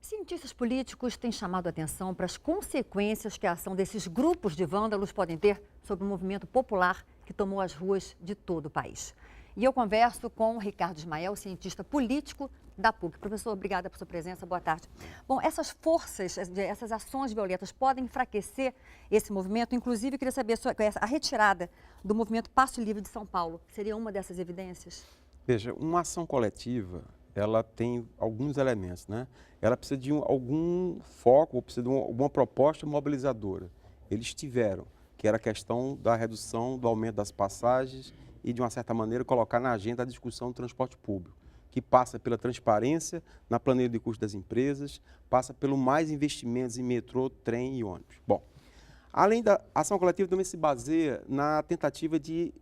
Cientistas políticos têm chamado a atenção para as consequências que a ação desses grupos de vândalos podem ter sobre o movimento popular que tomou as ruas de todo o país. E eu converso com o Ricardo Ismael, cientista político da PUC. Professor, obrigada por sua presença. Boa tarde. Bom, essas forças, essas ações violentas podem enfraquecer esse movimento. Inclusive, eu queria saber a retirada do movimento Passo Livre de São Paulo. Seria uma dessas evidências? Veja, uma ação coletiva, ela tem alguns elementos, né? Ela precisa de algum foco, ou precisa de alguma proposta mobilizadora. Eles tiveram, que era a questão da redução do aumento das passagens e, de uma certa maneira, colocar na agenda a discussão do transporte público, que passa pela transparência na planilha de custos das empresas, passa pelo mais investimentos em metrô, trem e ônibus. Bom, além da ação coletiva, também se baseia na tentativa de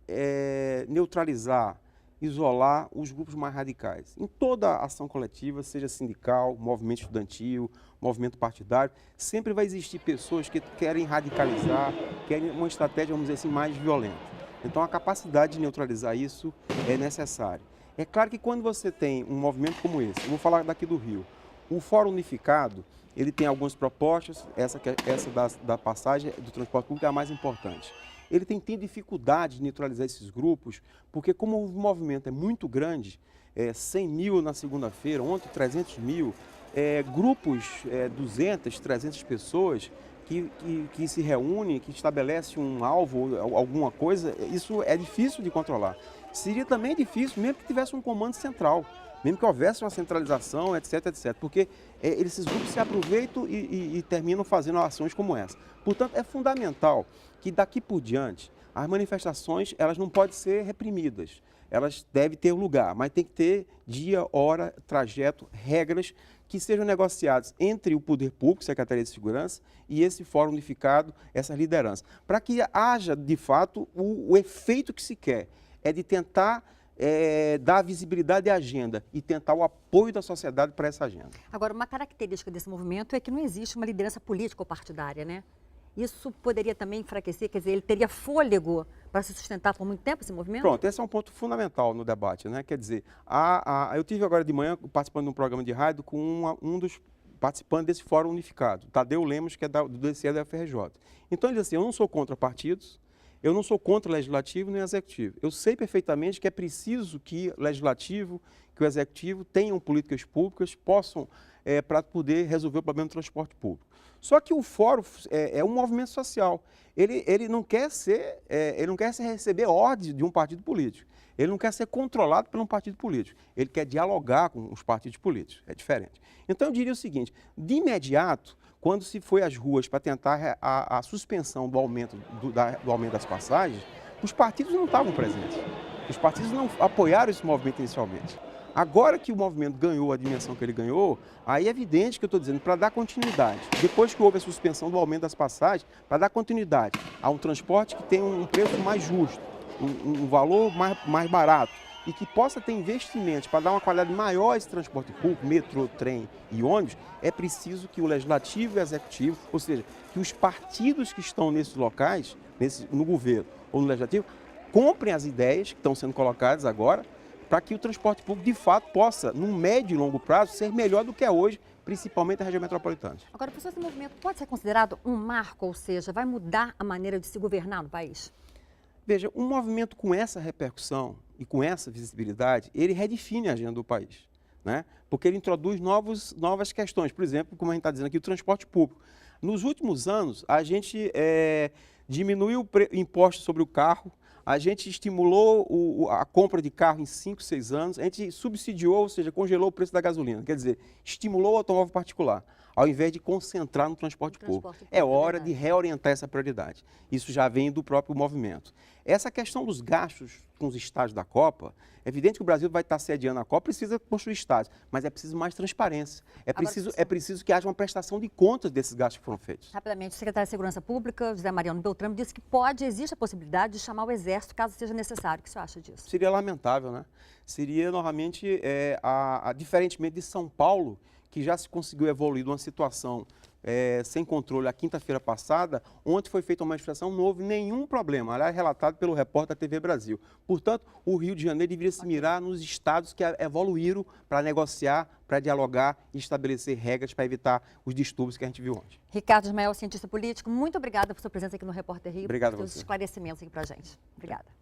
neutralizar, isolar os grupos mais radicais. Em toda ação coletiva, seja sindical, movimento estudantil, movimento partidário, sempre vai existir pessoas que querem radicalizar, querem uma estratégia, vamos dizer assim, mais violenta. Então, a capacidade de neutralizar isso é necessária. É claro que quando você tem um movimento como esse, eu vou falar daqui do Rio, o Fórum Unificado, ele tem algumas propostas, essa da passagem do transporte público é a mais importante. Ele tem tido dificuldade de neutralizar esses grupos, porque como o movimento é muito grande, 100 mil na segunda-feira, ontem 300 mil, grupos, 200, 300 pessoas que se reúnem, que estabelecem um alvo, alguma coisa, isso é difícil de controlar. Seria também difícil, mesmo que tivesse um comando central, mesmo que houvesse uma centralização, etc, etc. Porque esses grupos se aproveitam e terminam fazendo ações como essa. Portanto, é fundamental que daqui por diante as manifestações elas não podem ser reprimidas. Elas devem ter lugar, mas tem que ter dia, hora, trajeto, regras que sejam negociadas entre o poder público, Secretaria de Segurança, e esse Fórum Unificado, essa liderança. Para que haja, de fato, o efeito que se quer, é de tentar dar visibilidade à agenda e tentar o apoio da sociedade para essa agenda. Agora, uma característica desse movimento é que não existe uma liderança política ou partidária, né? Isso poderia também enfraquecer, quer dizer, ele teria fôlego para se sustentar por muito tempo esse movimento? Pronto, esse é um ponto fundamental no debate, né? Quer dizer, eu tive agora de manhã participando de um programa de rádio com um dos participantes desse Fórum Unificado, Tadeu Lemos, que é do DCE da FRJ. Então ele diz assim, eu não sou contra partidos, eu não sou contra o legislativo nem o executivo. Eu sei perfeitamente que é preciso que o legislativo, que o executivo tenham políticas públicas, possam, para poder resolver o problema do transporte público. Só que o fórum é um movimento social. Ele não quer receber ordens de um partido político. Ele não quer ser controlado por um partido político. Ele quer dialogar com os partidos políticos. É diferente. Então, eu diria o seguinte, de imediato, quando se foi às ruas para tentar a suspensão do aumento das passagens, os partidos não estavam presentes. Os partidos não apoiaram esse movimento inicialmente. Agora que o movimento ganhou a dimensão que ele ganhou, aí é evidente que eu estou dizendo, para dar continuidade, depois que houve a suspensão do aumento das passagens, para dar continuidade a um transporte que tem um preço mais justo, um valor mais barato, e que possa ter investimentos para dar uma qualidade maior a esse transporte público, metrô, trem e ônibus, é preciso que o legislativo e o executivo, ou seja, que os partidos que estão nesses locais, no governo ou no legislativo, comprem as ideias que estão sendo colocadas agora, para que o transporte público, de fato, possa, num médio e longo prazo, ser melhor do que é hoje, principalmente na região metropolitana. Agora, professor, esse movimento pode ser considerado um marco, ou seja, vai mudar a maneira de se governar no país? Veja, um movimento com essa repercussão e com essa visibilidade, ele redefine a agenda do país, né? Porque ele introduz novas questões. Por exemplo, como a gente está dizendo aqui, o transporte público. Nos últimos anos, a gente diminuiu o imposto sobre o carro, a gente estimulou a compra de carro em 5, 6 anos, a gente subsidiou, ou seja, congelou o preço da gasolina, quer dizer, estimulou o automóvel particular, ao invés de concentrar no transporte público. É hora de reorientar essa prioridade. Isso já vem do próprio movimento. Essa questão dos gastos com os estádios da Copa, é evidente que o Brasil vai estar sediando a Copa, precisa construir estádios, mas é preciso mais transparência. É preciso que haja uma prestação de contas desses gastos que foram feitos. Rapidamente, o secretário de Segurança Pública, José Mariano Beltrame, disse que existe a possibilidade de chamar o Exército caso seja necessário. O que você acha disso? Seria lamentável, né? Seria, novamente, diferentemente de São Paulo, que já se conseguiu evoluir de uma situação sem controle a quinta-feira passada. Ontem foi feita uma manifestação, não houve nenhum problema, aliás, relatado pelo repórter da TV Brasil. Portanto, o Rio de Janeiro deveria se mirar nos estados que evoluíram para negociar, para dialogar e estabelecer regras para evitar os distúrbios que a gente viu ontem. Ricardo Ismael, cientista político, muito obrigada por sua presença aqui no Repórter Rio. Obrigado a por seus você. esclarecimentos aqui para a gente. Obrigada.